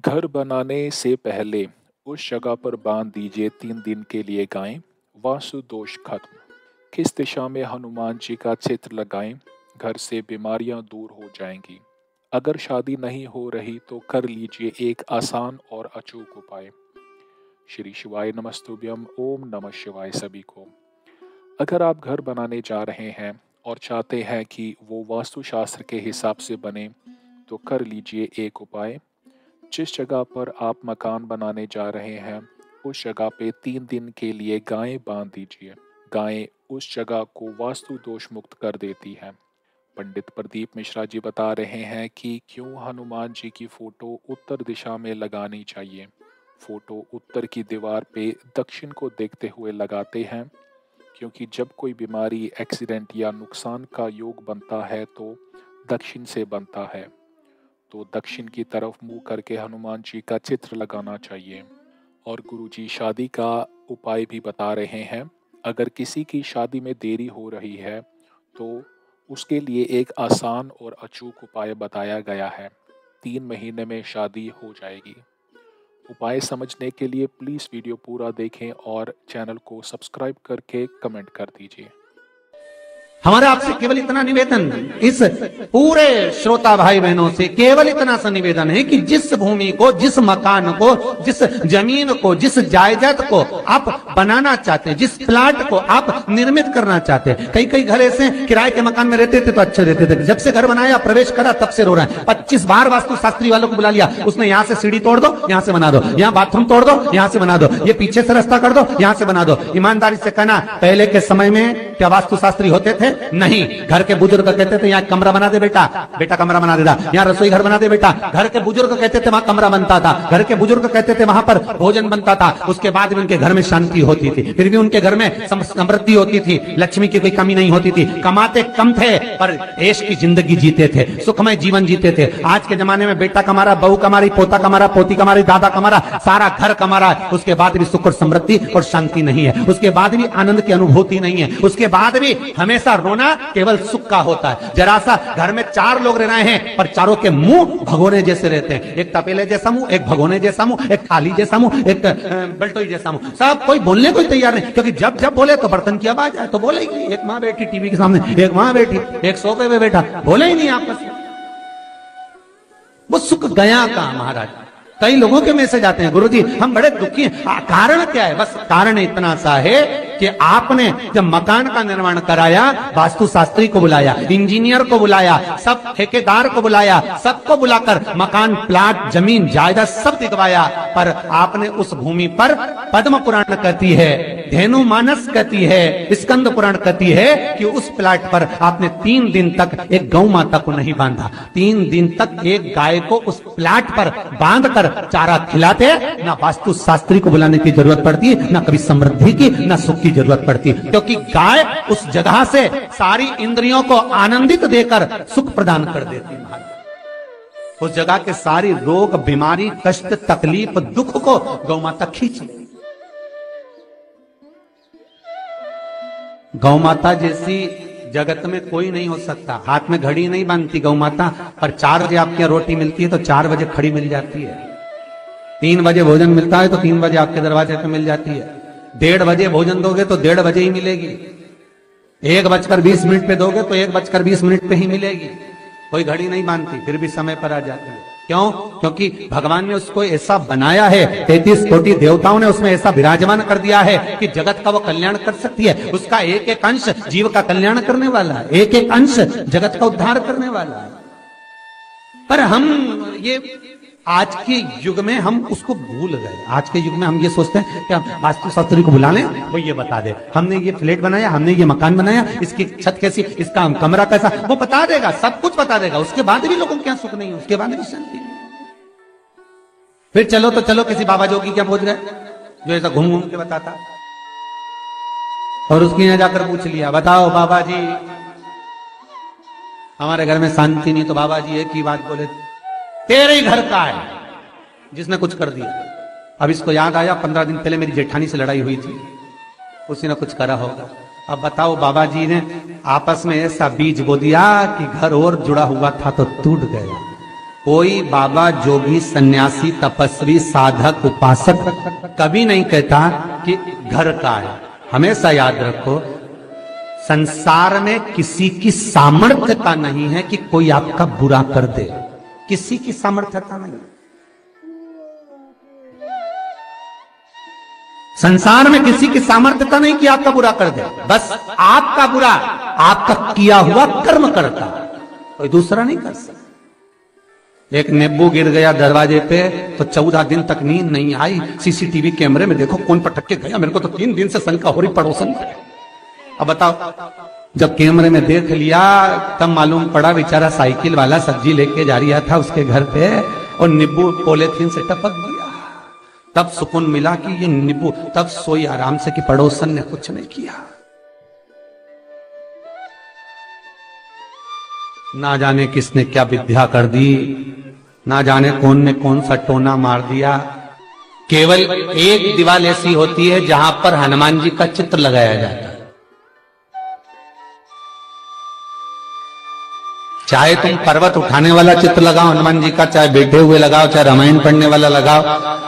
घर बनाने से पहले उस जगह पर बांध दीजिए 3 दिन के लिए गायें। वास्तु दोष खत्म। किस दिशा में हनुमान जी का चित्र लगाएं, घर से बीमारियां दूर हो जाएंगी। अगर शादी नहीं हो रही तो कर लीजिए एक आसान और अचूक उपाय। श्री शिवाय नमस्तुभ्यम। ओम नमः शिवाय सभी को। अगर आप घर बनाने जा रहे हैं और चाहते हैं कि वो वास्तुशास्त्र के हिसाब से बने तो कर लीजिए एक उपाय। जिस जगह पर आप मकान बनाने जा रहे हैं उस जगह पे 3 दिन के लिए गायें बांध दीजिए। गायें उस जगह को वास्तु दोष मुक्त कर देती हैं। पंडित प्रदीप मिश्रा जी बता रहे हैं कि क्यों हनुमान जी की फोटो उत्तर दिशा में लगानी चाहिए। फोटो उत्तर की दीवार पे दक्षिण को देखते हुए लगाते हैं क्योंकि जब कोई बीमारी, एक्सीडेंट या नुकसान का योग बनता है तो दक्षिण से बनता है। तो दक्षिण की तरफ मुंह करके हनुमान जी का चित्र लगाना चाहिए। और गुरुजी शादी का उपाय भी बता रहे हैं। अगर किसी की शादी में देरी हो रही है तो उसके लिए एक आसान और अचूक उपाय बताया गया है। 3 महीने में शादी हो जाएगी। उपाय समझने के लिए प्लीज़ वीडियो पूरा देखें और चैनल को सब्सक्राइब करके कमेंट कर दीजिए। हमारा आपसे केवल इतना निवेदन, इस पूरे श्रोता भाई बहनों से केवल इतना सा निवेदन है कि जिस भूमि को, जिस मकान को, जिस जमीन को, जिस जायदाद को आप बनाना चाहते हैं, जिस प्लाट को आप निर्मित करना चाहते हैं। कई कई घर ऐसे किराए के मकान में रहते थे तो अच्छे रहते थे, जब से घर बनाया, प्रवेश करा, तब से रो रहा है। 25 बार वास्तु शास्त्री वालों को बुला लिया, उसने यहाँ से सीढ़ी तोड़ दो, यहाँ से बना दो, यहाँ बाथरूम तोड़ दो, यहाँ से बना दो, ये पीछे से रास्ता कर दो, यहाँ से बना दो। ईमानदारी से कहना, पहले के समय में क्या वास्तु शास्त्री होते थे? नहीं। घर के बुजुर्ग कहते थे यहाँ कमरा बना दे बेटा, बेटा कमरा बना देता। यहाँ रसोई घर बना दे बेटा, घर के बुजुर्ग कहते थे वहां कमरा बनता था। घर के बुजुर्ग कहते थे वहां पर भोजन बनता था। उसके बाद भी उनके घर में शांति होती थी, फिर भी उनके घर में समृद्धि होती थी, लक्ष्मी की कोई कमी नहीं होती थी। कमाते कम थे पर ऐश की जिंदगी जीते थे, सुखमय जीवन जीते थे। आज के जमाने में बेटा कमा रहा, बहू कमा रही, पोता कमा रहा, पोती कमा रही, दादा कमा रहा, सारा घर कमा रहा है। उसके बाद भी सुख और समृद्धि और शांति नहीं है, उसके बाद भी आनंद की अनुभूति नहीं है, उसके बाद भी हमेशा रोना केवल सुख का होता है। जरा सा घर में 4 लोग रह रहे हैं पर चारों के मुंह भगोने जैसे रहते हैं। एक तपेले जैसा मुंह, एक भगोने जैसा मुंह, एक थाली जैसा मुंह, एक बल्टोई जैसा मुंह। सब कोई बोलने को तैयार नहीं, क्योंकि जब जब बोले तो बर्तन की आवाज आए तो बोलेगी। एक माँ बैठी टीवी के सामने, एक माँ बैठी, एक सोफे पे बैठा, बोले ही नहीं आपस में। वो सुख गया का महाराज। कई लोगों के मैसेज आते हैं, गुरुजी हम बड़े दुखी हैं। कारण क्या है? बस कारण इतना सा है कि आपने जब मकान का निर्माण कराया, वास्तु शास्त्री को बुलाया, इंजीनियर को बुलाया, सब ठेकेदार को बुलाया, सबको बुलाकर मकान, प्लाट, जमीन, जायदाद सब दिखवाया, पर आपने उस भूमि पर पद्म पुराण कहती है, धेनु मानस कहती है, स्कंद पुराण कहती है कि उस प्लाट पर आपने 3 दिन तक एक गौ माता को नहीं बांधा। 3 दिन तक एक गाय को उस प्लाट पर बांध कर चारा खिलाते। ना वास्तु शास्त्री को बुलाने की जरूरत पड़ती है, ना कभी समृद्धि की, ना सुख की जरूरत पड़ती, क्योंकि गाय उस जगह से सारी इंद्रियों को आनंदित देकर सुख प्रदान कर देती है। उस जगह के सारी रोग, बीमारी, कष्ट, तकलीफ, दुख को गौ माता खींच लेती। गौ माता जैसी जगत में कोई नहीं हो सकता। हाथ में घड़ी नहीं बांधती गौ माता, पर 4 बजे आपके यहाँ रोटी मिलती है तो 4 बजे खड़ी मिल जाती है। 3 बजे भोजन मिलता है तो 3 बजे आपके दरवाजे पे मिल जाती है। 1:30 बजे भोजन दोगे तो 1:30 बजे ही मिलेगी। 1:20 पे दोगे तो 1:20 पे ही मिलेगी। कोई घड़ी नहीं बांधती, फिर भी समय पर आ जाती है। क्यों? क्योंकि भगवान ने उसको ऐसा बनाया है, 33 कोटि देवताओं ने उसमें ऐसा विराजमान कर दिया है कि जगत का वो कल्याण कर सकती है। उसका एक एक अंश जीव का कल्याण करने वाला है, एक एक अंश जगत का उद्धार करने वाला है। पर हम ये आज के युग में हम उसको भूल गए। आज के युग में हम ये सोचते हैं कि हम वास्तु शास्त्री को बुला लें, वो ये बता दे, हमने ये फ्लैट बनाया, हमने ये मकान बनाया, इसकी छत कैसी, इसका कमरा कैसा, वो बता देगा, सब कुछ बता देगा। उसके बाद भी लोगों को क्या सुख नहीं है, उसके बाद भी शांति नहीं। फिर चलो तो चलो किसी बाबा जोगी क्या पहुंच गए जो ऐसा घूम घूम के बताता, और उसके यहाँ जाकर पूछ लिया, बताओ बाबा जी हमारे घर में शांति नहीं। तो बाबा जी एक ही बात बोले, तेरे ही घर का है जिसने कुछ कर दिया। अब इसको याद आया 15 दिन पहले मेरी जेठानी से लड़ाई हुई थी, उसी ने कुछ करा होगा। अब बताओ बाबा जी ने आपस में ऐसा बीज बो दिया कि घर और जुड़ा हुआ था तो टूट गया। कोई बाबा, जोगी, सन्यासी, तपस्वी, साधक, उपासक कभी नहीं कहता कि घर का है। हमेशा याद रखो, संसार में किसी की सामर्थ्यता नहीं है कि कोई आपका बुरा कर दे। किसी की सामर्थ्यता नहीं। संसार में किसी की सामर्थ्यता नहीं कि आपका बुरा कर दे। बस आपका बुरा आपका किया हुआ कर्म करता, कोई दूसरा नहीं कर सकता। एक नींबू गिर गया दरवाजे पे तो 14 दिन तक नींद नहीं आई। सीसीटीवी कैमरे में देखो कौन पटक के गया, मेरे को तो 3 दिन से शंका हो रही पड़ोसन पे। अब बताओ, जब कैमरे में देख लिया तब मालूम पड़ा बेचारा साइकिल वाला सब्जी लेके जा रहा था उसके घर पे और नींबू पॉलीथीन से टपक गया। तब सुकून मिला कि ये नींबू, तब सोई आराम से कि पड़ोसन ने कुछ नहीं किया। ना जाने किसने क्या विद्या कर दी, ना जाने कौन ने कौन सा टोना मार दिया। केवल एक दीवार ऐसी होती है जहां पर हनुमान जी का चित्र लगाया जाता है। चाहे तुम पर्वत उठाने वाला चित्र लगाओ हनुमान जी का, चाहे बैठे हुए लगाओ, चाहे रामायण पढ़ने वाला लगाओ,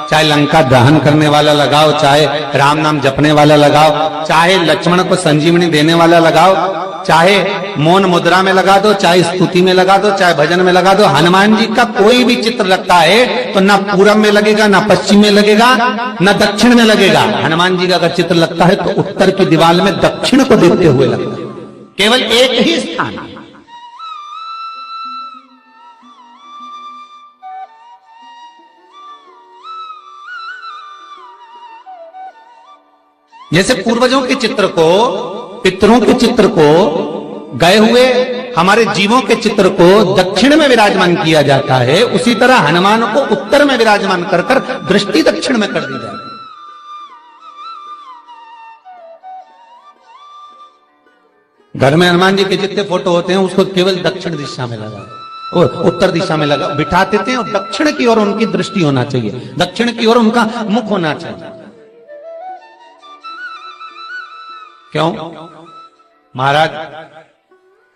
चाहे लंका दहन करने वाला लगाओ, चाहे राम नाम जपने वाला लगाओ, चाहे लक्ष्मण को संजीवनी देने वाला लगाओ, चाहे मौन मुद्रा में लगा दो, चाहे स्तुति में लगा दो, चाहे भजन में लगा दो। हनुमान जी का कोई भी चित्र लगता है तो ना पूरब में लगेगा, ना पश्चिम में लगेगा, ना दक्षिण में लगेगा। हनुमान जी का अगर चित्र लगता है तो उत्तर की दीवार में दक्षिण को देखते हुए लगता है। केवल एक ही स्थान। जैसे पूर्वजों के चित्र को, पितरों के चित्र को, गए हुए हमारे जीवों के चित्र को दक्षिण में विराजमान किया जाता है, उसी तरह हनुमान को उत्तर में विराजमान कर कर दृष्टि दक्षिण में कर दी जाती है। घर में हनुमान जी के जितने फोटो होते हैं उसको केवल दक्षिण दिशा में लगा और उत्तर दिशा में लगा बिठा देते हैं और दक्षिण की ओर उनकी दृष्टि होना चाहिए, दक्षिण की ओर उनका मुख होना चाहिए। क्यों? महाराज,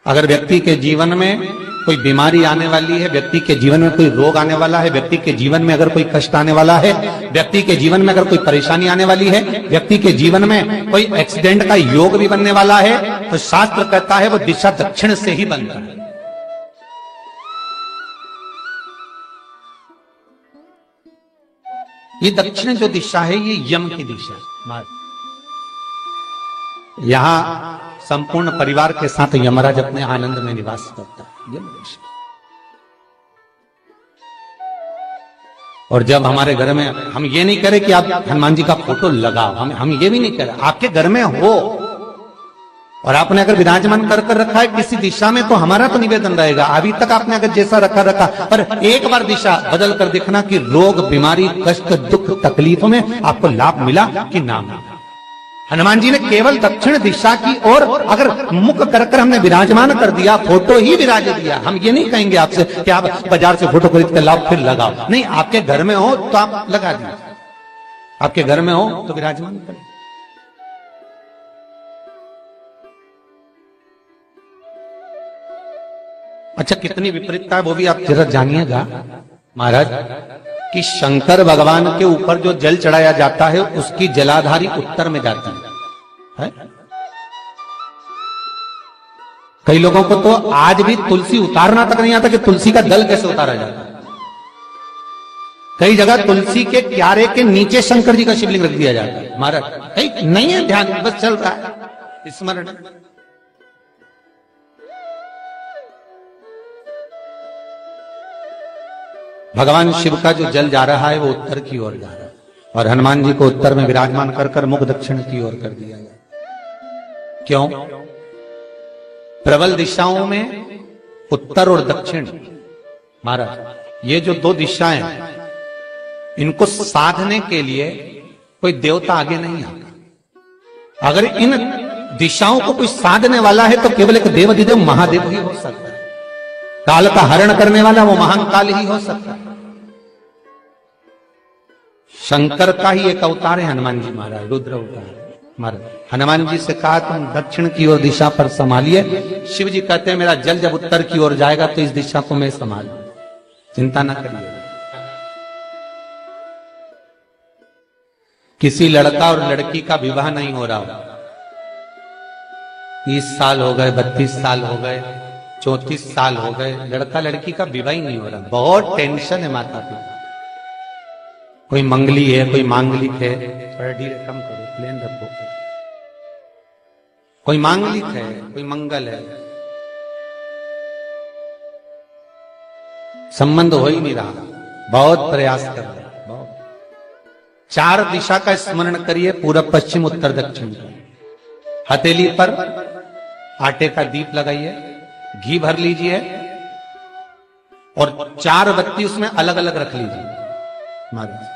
अगर व्यक्ति के जीवन में कोई बीमारी आने वाली है, व्यक्ति के जीवन में कोई रोग आने वाला है, व्यक्ति के जीवन में अगर कोई कष्ट आने वाला है, व्यक्ति के जीवन में अगर कोई परेशानी आने वाली है, व्यक्ति के जीवन में कोई एक्सीडेंट का योग भी बनने वाला है, तो शास्त्र कहता है वो दिशा दक्षिण से ही बनता है। ये दक्षिण जो दिशा है ये यम की दिशा है। यहां संपूर्ण परिवार के साथ यमराज अपने आनंद में निवास करता है। और जब हमारे घर में, हम ये नहीं करें कि आप हनुमान जी का फोटो लगाओ, हम ये भी नहीं करें, आपके घर में हो और आपने अगर विराजमान कर रखा है किसी दिशा में तो हमारा तो निवेदन रहेगा, अभी तक आपने अगर जैसा रखा पर एक बार दिशा बदल कर देखना कि रोग, बीमारी, कष्ट, दुख, तकलीफों में आपको लाभ मिला कि ना मिला। हनुमान जी ने केवल दक्षिण दिशा की ओर अगर मुख कर हमने विराजमान कर दिया, फोटो ही विराज दिया। हम ये नहीं कहेंगे आपसे कि आप बाजार से फोटो खरीद कर लाओ फिर लगाओ, नहीं, आपके घर में हो तो आप लगा दीजिए, आपके घर में हो तो विराजमान करें। अच्छा, कितनी विपरीतता है वो भी आप जरा जानिएगा महाराज, कि शंकर भगवान के ऊपर जो जल चढ़ाया जाता है उसकी जलाधारी उत्तर में जाती है। कई लोगों को तो आज भी तुलसी उतारना तक नहीं आता कि तुलसी का दल कैसे उतारा जाता है। कई जगह तुलसी के क्यारे के नीचे शंकर जी का शिवलिंग रख दिया जाता है। महाराज नहीं है ध्यान, बस चल रहा है स्मरण। भगवान शिव का जो जल जा रहा है वो उत्तर की ओर जा रहा है और हनुमान जी को उत्तर में विराजमान कर कर मुख दक्षिण की ओर कर दिया गया। क्यों? प्रबल दिशाओं में उत्तर और दक्षिण, महाराज, ये जो दो दिशाएं इनको साधने के लिए कोई देवता आगे नहीं आता। अगर इन दिशाओं को कोई साधने वाला है तो केवल एक देवाधिदेव महादेव ही हो सकता है। काल का हरण करने वाला वो महान काल ही हो सकता है। शंकर का ही एक अवतार है हनुमान जी महाराज, रुद्र अवतार महाराज। हनुमान जी से कहा तुम दक्षिण की ओर दिशा पर संभालिए। शिव जी कहते हैं मेरा जल जब उत्तर की ओर जाएगा तो इस दिशा को मैं संभालूं। चिंता ना करिए। किसी लड़का और लड़की का विवाह नहीं हो रहा, 30 साल हो गए, 32 साल हो गए, 34 साल हो गए, लड़का लड़की का विवाह ही नहीं हो रहा। बहुत टेंशन है माता पिता। कोई मंगली है, कोई मांगलिक है, थोड़ा धीरे कम करो, प्लेन रखो। कोई मांगलिक है, कोई मंगल है, संबंध हो ही नहीं रहा। बहुत प्रयास कर रहे हैं, बहुत। 4 दिशा का स्मरण करिए, पूरब पश्चिम उत्तर दक्षिण। हथेली पर आटे का दीप लगाइए, घी भर लीजिए और 4 बत्ती उसमें अलग अलग रख लीजिए महाराज।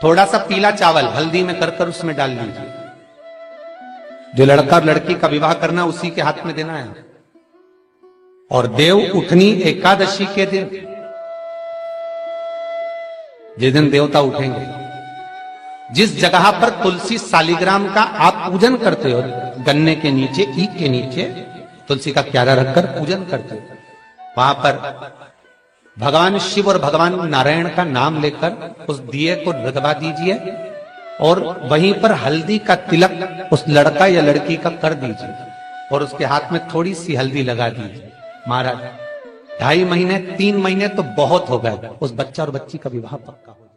थोड़ा सा पीला चावल हल्दी में कर उसमें डाल लीजिए। जो लड़का और लड़की का विवाह करना उसी के हाथ में देना है। और देव उठनी एकादशी के दिन, जिस दिन देवता उठेंगे, जिस जगह पर तुलसी सालिग्राम का आप पूजन करते हो, गन्ने के नीचे, ईख के नीचे तुलसी का क्यारा रखकर पूजन करते हो, वहां पर भगवान शिव और भगवान नारायण का नाम लेकर उस दिए को रगवा दीजिए और वहीं पर हल्दी का तिलक उस लड़का या लड़की का कर दीजिए और उसके हाथ में थोड़ी सी हल्दी लगा दीजिए। महाराज 2.5 महीने 3 महीने तो बहुत हो गए, उस बच्चा और बच्ची का विवाह पक्का हो।